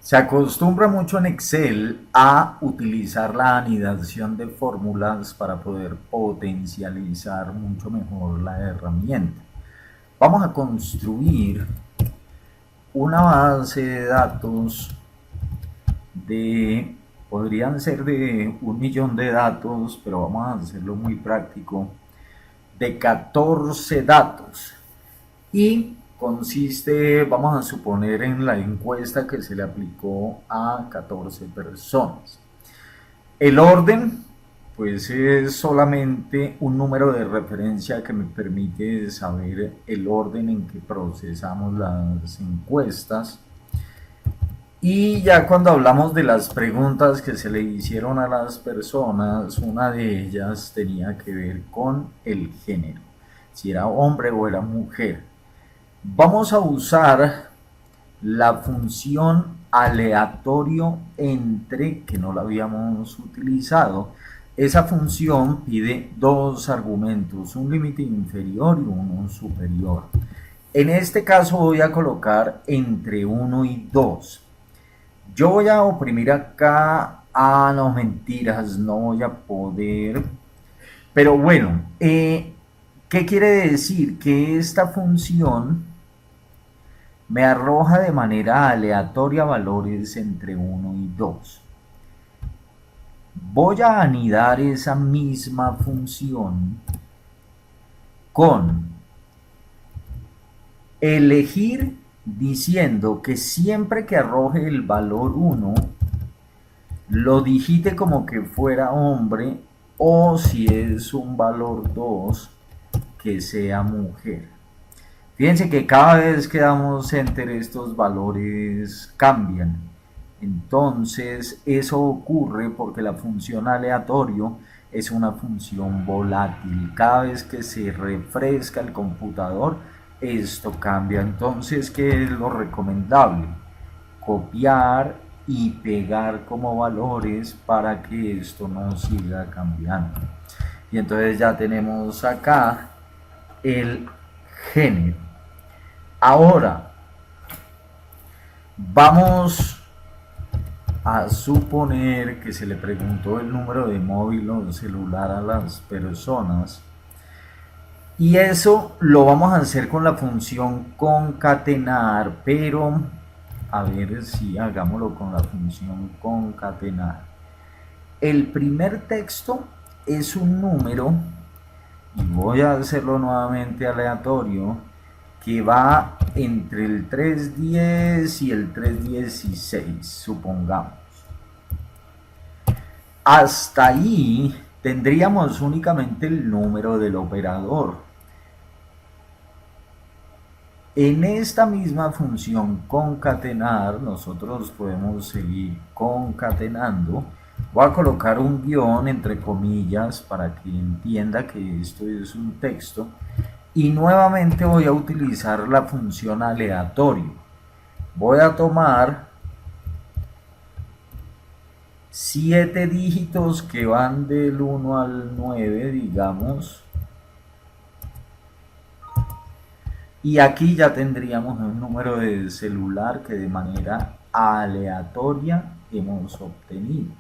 Se acostumbra mucho en Excel a utilizar la anidación de fórmulas para poder potencializar mucho mejor la herramienta. Vamos a construir una base de datos de, podrían ser de 1 millón de datos, pero vamos a hacerlo muy práctico, de 14 datos. Y consiste, vamos a suponer, en la encuesta que se le aplicó a 14 personas. El orden, pues es solamente un número de referencia que me permite saber el orden en que procesamos las encuestas. Y ya cuando hablamos de las preguntas que se le hicieron a las personas, una de ellas tenía que ver con el género, si era hombre o era mujer. Vamos a usar la función aleatorio entre, que no la habíamos utilizado. Esa función pide dos argumentos, un límite inferior y uno superior. En este caso voy a colocar entre 1 y 2. Yo voy a oprimir acá, no, mentiras, no voy a poder. Pero bueno, ¿qué quiere decir? Que esta función me arroja de manera aleatoria valores entre 1 y 2. Voy a anidar esa misma función con elegir, diciendo que siempre que arroje el valor 1 lo digite como que fuera hombre, o si es un valor 2 que sea mujer. Fíjense que cada vez que damos enter estos valores cambian. Entonces eso ocurre porque la función aleatorio es una función volátil. Cada vez que se refresca el computador, esto cambia. Entonces, ¿qué es lo recomendable? Copiar y pegar como valores para que esto no siga cambiando. Y entonces ya tenemos acá el género. Ahora vamos a suponer que se le preguntó el número de móvil o celular a las personas, y eso lo vamos a hacer con la función concatenar, pero a ver si hagámoslo con la función concatenar. El primer texto es un número, y voy a hacerlo nuevamente aleatorio, que va entre el 310 y el 316, supongamos. Hasta ahí tendríamos únicamente el número del operador. En esta misma función concatenar, nosotros podemos seguir concatenando. Voy a colocar un guión entre comillas para que entienda que esto es un texto. Y nuevamente voy a utilizar la función aleatorio. Voy a tomar 7 dígitos que van del 1 al 9, digamos. Y aquí ya tendríamos un número de celular que de manera aleatoria hemos obtenido.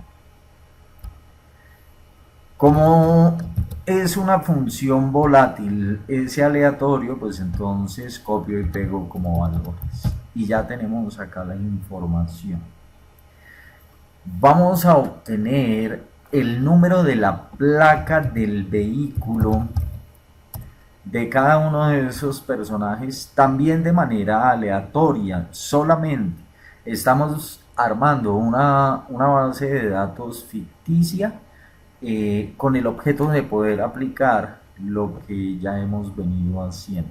Como es una función volátil ese aleatorio, pues entonces copio y pego como valores. Y ya tenemos acá la información. Vamos a obtener el número de la placa del vehículo de cada uno de esos personajes también de manera aleatoria. Solamente estamos armando una base de datos ficticia con el objeto de poder aplicar lo que ya hemos venido haciendo.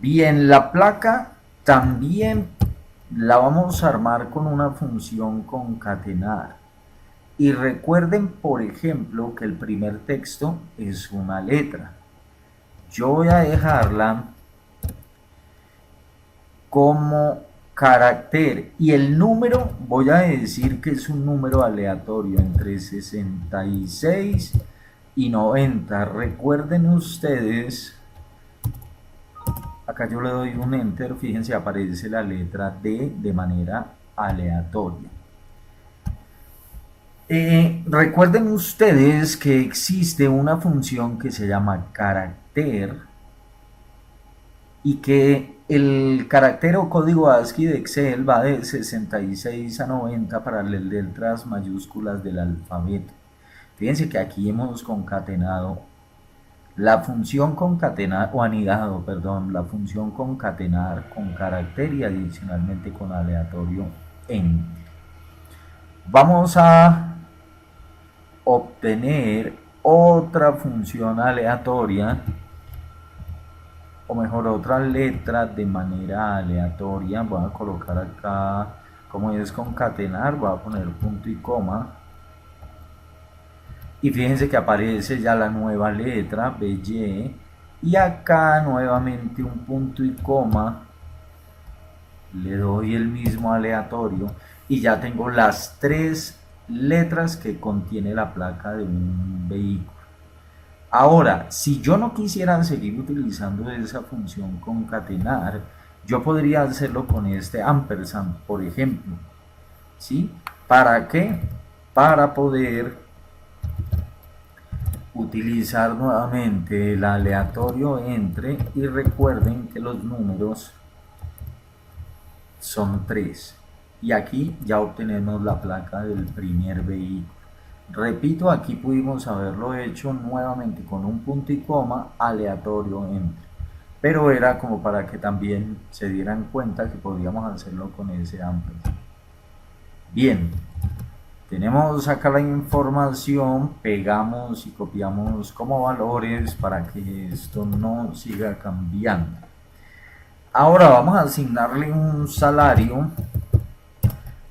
Bien, la placa también la vamos a armar con una función concatenar. Y recuerden, por ejemplo, que el primer texto es una letra. Yo voy a dejarla como carácter y el número voy a decir que es un número aleatorio entre 66 y 90. Recuerden ustedes, acá yo le doy un enter, fíjense, aparece la letra D de manera aleatoria. Recuerden ustedes que existe una función que se llama carácter y que el carácter o código ASCII de Excel va de 66 a 90 para las letras mayúsculas del alfabeto. Fíjense que aquí hemos concatenado la función concatenar o anidado, perdón, la función concatenar con carácter y adicionalmente con aleatorio en. Vamos a obtener otra función aleatoria, o mejor, otra letra de manera aleatoria. Voy a colocar acá, como es concatenar, voy a poner punto y coma. Y fíjense que aparece ya la nueva letra BY. Y acá nuevamente un punto y coma. Le doy el mismo aleatorio. Y ya tengo las tres letras que contiene la placa de un vehículo. Ahora, si yo no quisiera seguir utilizando esa función concatenar, yo podría hacerlo con este ampersand, por ejemplo. ¿Sí? ¿Para qué? Para poder utilizar nuevamente el aleatorio entre, y recuerden que los números son 3. Y aquí ya obtenemos la placa del primer vehículo. Repito, aquí pudimos haberlo hecho nuevamente con un punto y coma aleatorio entre, pero era como para que también se dieran cuenta que podíamos hacerlo con ese ampersand. Bien, tenemos acá la información, pegamos y copiamos como valores para que esto no siga cambiando. Ahora vamos a asignarle un salario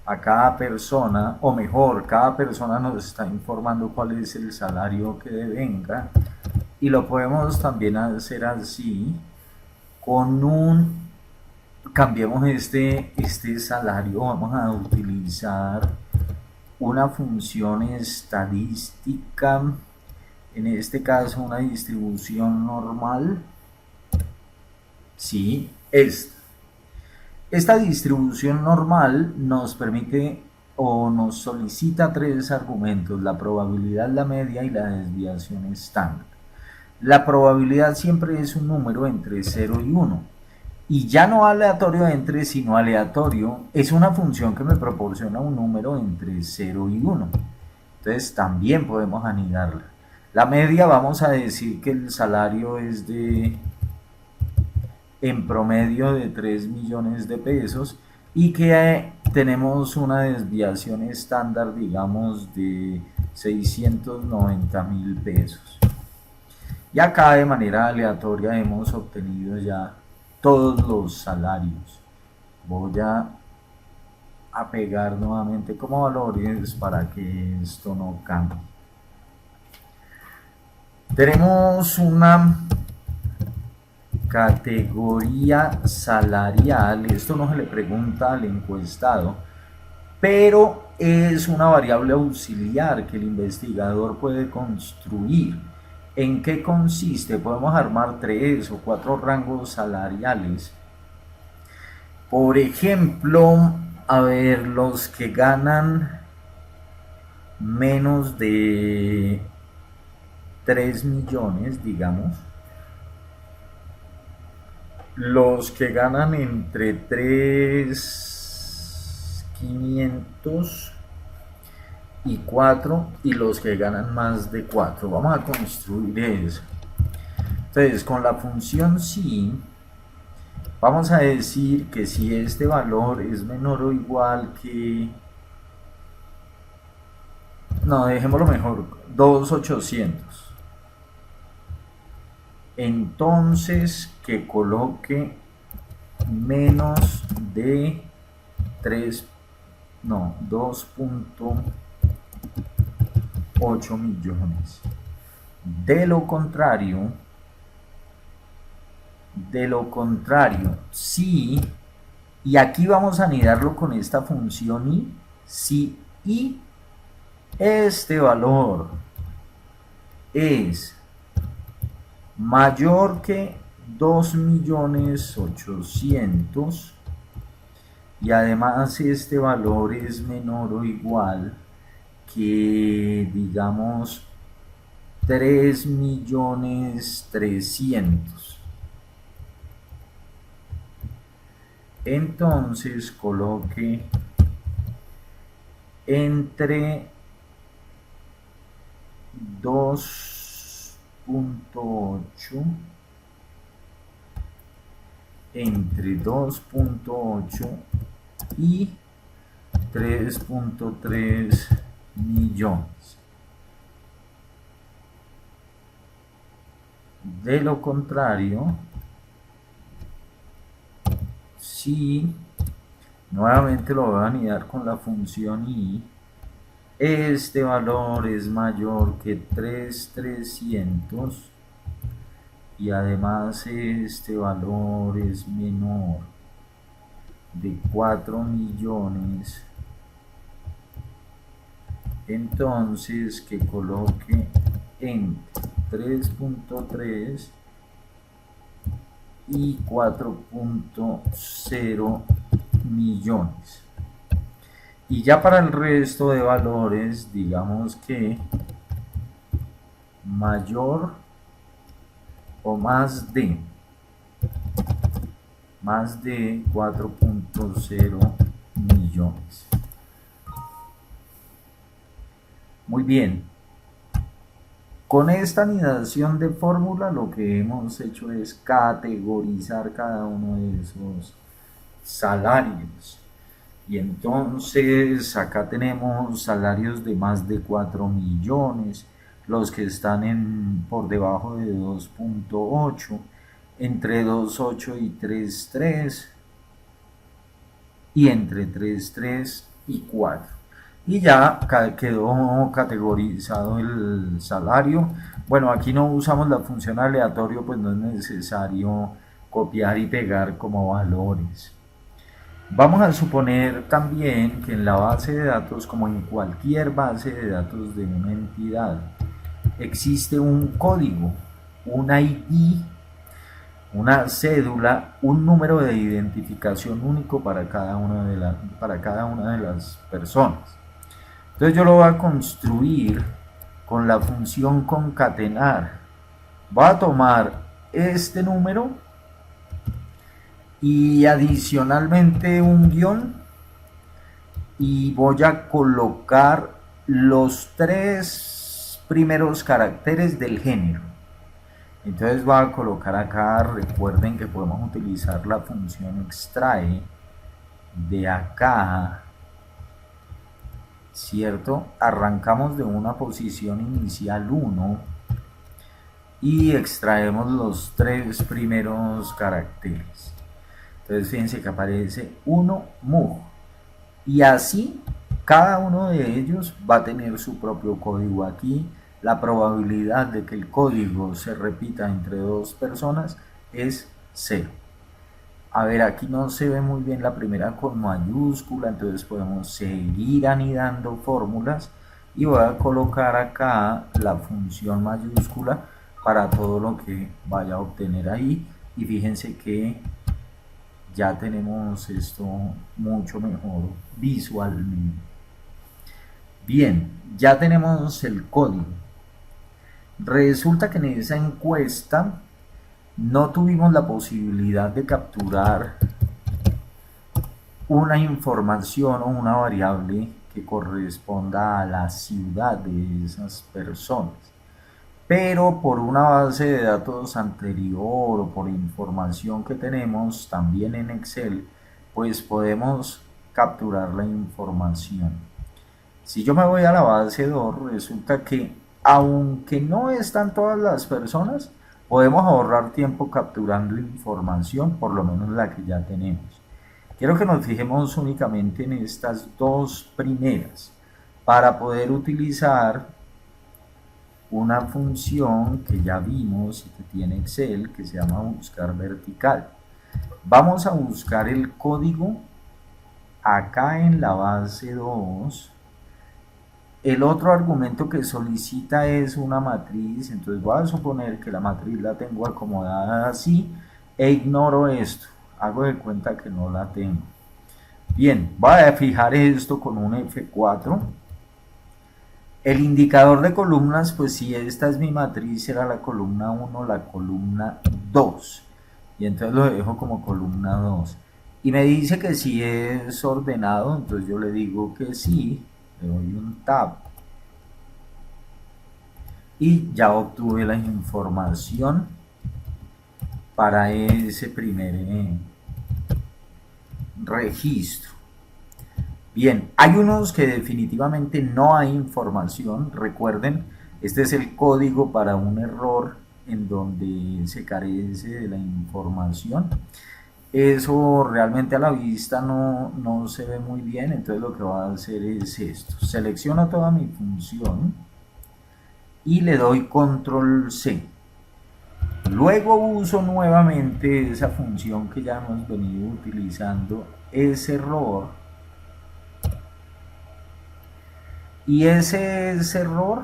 a cada persona, o mejor, cada persona nos está informando cuál es el salario que devenga, y lo podemos también hacer así, con un, cambiemos este salario, vamos a utilizar una función estadística, en este caso una distribución normal, sí, esta distribución normal nos permite o nos solicita tres argumentos: la probabilidad, la media y la desviación estándar. La probabilidad siempre es un número entre 0 y 1. Y ya no aleatorio entre, sino aleatorio es una función que me proporciona un número entre 0 y 1. Entonces también podemos anidarla. La media, vamos a decir que el salario es de en promedio de 3 millones de pesos y que tenemos una desviación estándar, digamos, de 690.000 pesos. Y acá de manera aleatoria hemos obtenido ya todos los salarios. Voy a pegar nuevamente como valores para que esto no cambie. Tenemos una categoría salarial. Esto no se le pregunta al encuestado, pero es una variable auxiliar que el investigador puede construir. ¿En qué consiste? Podemos armar 3 o 4 rangos salariales. Por ejemplo, a ver, los que ganan menos de 3 millones, digamos. Los que ganan entre 3.500 y 4, y los que ganan más de 4. Vamos a construir eso. Entonces, con la función si, vamos a decir que si este valor es menor o igual que, no, dejémoslo mejor, 2.800. Entonces que coloque menos de 2.8 millones. De lo contrario, si, y aquí vamos a anidarlo con esta función y, si y este valor es mayor que 2.800.000, y además este valor es menor o igual que, digamos, 3.300.000. Entonces coloque entre 2.8, entre 2.8 y 3.3 millones. De lo contrario, si nuevamente lo voy a anidar con la función i, este valor es mayor que 3.300.000 y además este valor es menor de 4 millones, entonces que coloque entre 3.3 y 4.0 millones. Y ya para el resto de valores, digamos que mayor o más de 4.0 millones. Muy bien. Con esta anidación de fórmula lo que hemos hecho es categorizar cada uno de esos salarios. Y entonces acá tenemos salarios de más de 4 millones, los que están por debajo de 2.8, entre 2.8 y 3.3, y entre 3.3 y 4. Y ya quedó categorizado el salario. Bueno, aquí no usamos la función aleatorio, pues no es necesario copiar y pegar como valores. Vamos a suponer también que en la base de datos, como en cualquier base de datos de una entidad, existe un código, un ID, una cédula, un número de identificación único para cada una de las personas. Entonces yo lo voy a construir con la función concatenar. Voy a tomar este número y adicionalmente un guión, y voy a colocar los 3 primeros caracteres del género. Entonces voy a colocar acá, recuerden que podemos utilizar la función extrae de acá, ¿cierto? Arrancamos de una posición inicial 1 y extraemos los 3 primeros caracteres. Entonces fíjense que aparece 1 mug, y así cada uno de ellos va a tener su propio código. Aquí la probabilidad de que el código se repita entre 2 personas es 0. A ver, aquí no se ve muy bien la primera con mayúscula, entonces podemos seguir anidando fórmulas, y voy a colocar acá la función mayúscula para todo lo que vaya a obtener ahí, y fíjense que ya tenemos esto mucho mejor visualmente. Bien, ya tenemos el código. Resulta que en esa encuesta no tuvimos la posibilidad de capturar una información o una variable que corresponda a la ciudad de esas personas, pero por una base de datos anterior o por información que tenemos también en Excel, pues podemos capturar la información. Si yo me voy a la base 2, resulta que aunque no están todas las personas, podemos ahorrar tiempo capturando información, por lo menos la que ya tenemos. Quiero que nos fijemos únicamente en estas 2 primeras para poder utilizar una función que ya vimos y que tiene Excel, que se llama buscar vertical. Vamos a buscar el código acá en la base 2. El otro argumento que solicita es una matriz, entonces voy a suponer que la matriz la tengo acomodada así e ignoro esto, hago de cuenta que no la tengo. Bien, voy a fijar esto con un F4. El indicador de columnas, pues si esta es mi matriz, era la columna 1, la columna 2. Y entonces lo dejo como columna 2. Y me dice que si es ordenado, entonces yo le digo que sí, le doy un tab. Y ya obtuve la información para ese primer registro. Bien, hay unos que definitivamente no hay información. Recuerden, este es el código para un error en donde se carece de la información. Eso realmente a la vista no se ve muy bien, entonces lo que voy a hacer es esto. Selecciono toda mi función y le doy control C. Luego uso nuevamente esa función que ya hemos venido utilizando, ese error. Y ese es error,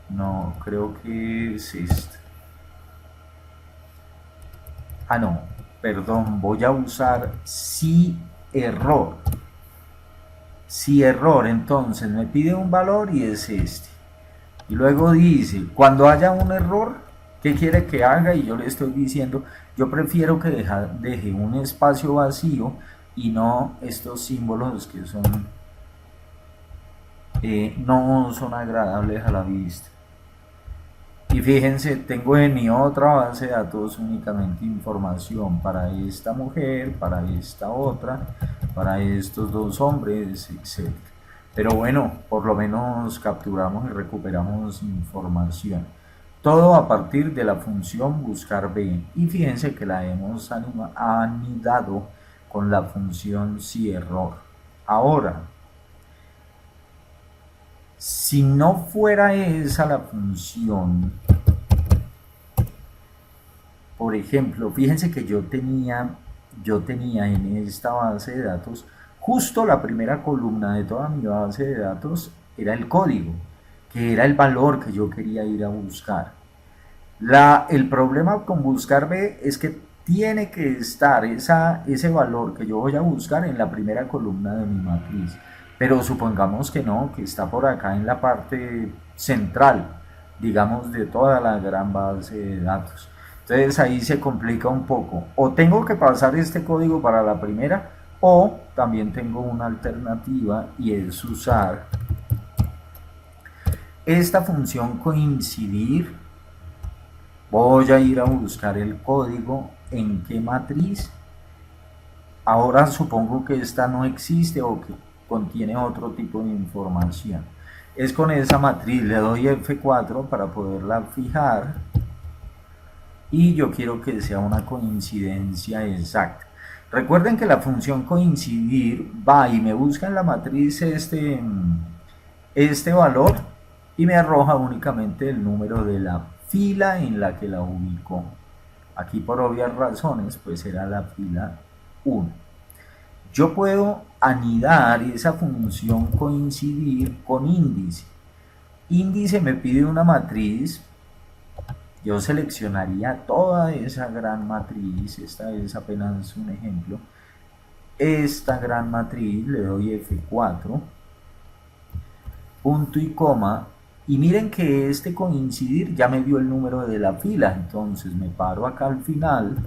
no, creo que es este. Ah, no, perdón, voy a usar si error. Si error, entonces me pide un valor y es este. Y luego dice, cuando haya un error, ¿qué quiere que haga? Y yo le estoy diciendo, yo prefiero que deje un espacio vacío y no estos símbolos que son no son agradables a la vista. Y fíjense, tengo en mi otra base de datos únicamente información para esta mujer, para esta otra, para estos dos hombres, etc. Pero bueno, por lo menos capturamos y recuperamos información. Todo a partir de la función buscar B. Y fíjense que la hemos anidado con la función si error. Ahora, si no fuera esa la función, por ejemplo, fíjense que yo tenía en esta base de datos, justo la primera columna de toda mi base de datos era el código, que era el valor que yo quería ir a buscar. El problema con buscar B es que tiene que estar ese valor que yo voy a buscar en la primera columna de mi matriz. Pero supongamos que no, que está por acá en la parte central, digamos, de toda la gran base de datos. Entonces ahí se complica un poco. O tengo que pasar este código para la primera, o también tengo una alternativa y es usar esta función coincidir. Voy a ir a buscar el código en qué matriz. Ahora supongo que esta no existe o que contiene otro tipo de información. Es con esa matriz, le doy F4 para poderla fijar y yo quiero que sea una coincidencia exacta. Recuerden que la función coincidir va y me busca en la matriz este valor y me arroja únicamente el número de la fila en la que la ubicó. Aquí por obvias razones pues será la fila 1. Yo puedo anidar esa función coincidir con índice. Índice me pide una matriz. Yo seleccionaría toda esa gran matriz. Esta es apenas un ejemplo. Esta gran matriz le doy F4, punto y coma. Y miren que este coincidir ya me dio el número de la fila. Entonces me paro acá al final,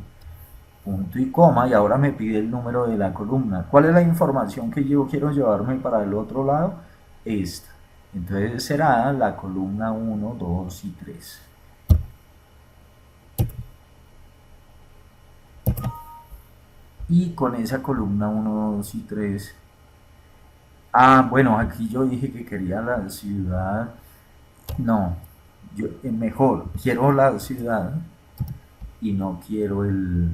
punto y coma, y ahora me pide el número de la columna. ¿Cuál es la información que yo quiero llevarme para el otro lado? Esta. Entonces será la columna 1, 2 y 3. Y con esa columna 1, 2 y 3. Ah, bueno, aquí yo dije que quería la ciudad. No, yo mejor, quiero la ciudad y no quiero el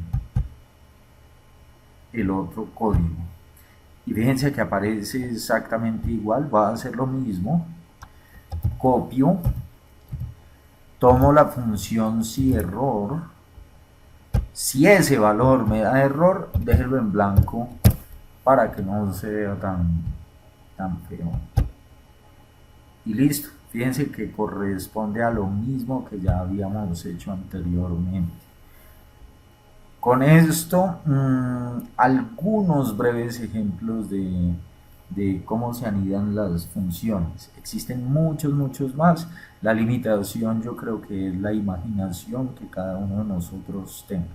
otro código. Y fíjense que aparece exactamente igual. Va a hacer lo mismo. Copio, tomo la función si error. Si ese valor me da error, déjelo en blanco para que no se vea tan feo. Y listo. Fíjense que corresponde a lo mismo que ya habíamos hecho anteriormente. Con esto, algunos breves ejemplos de cómo se anidan las funciones. Existen muchos, muchos más. La limitación yo creo que es la imaginación que cada uno de nosotros tenga.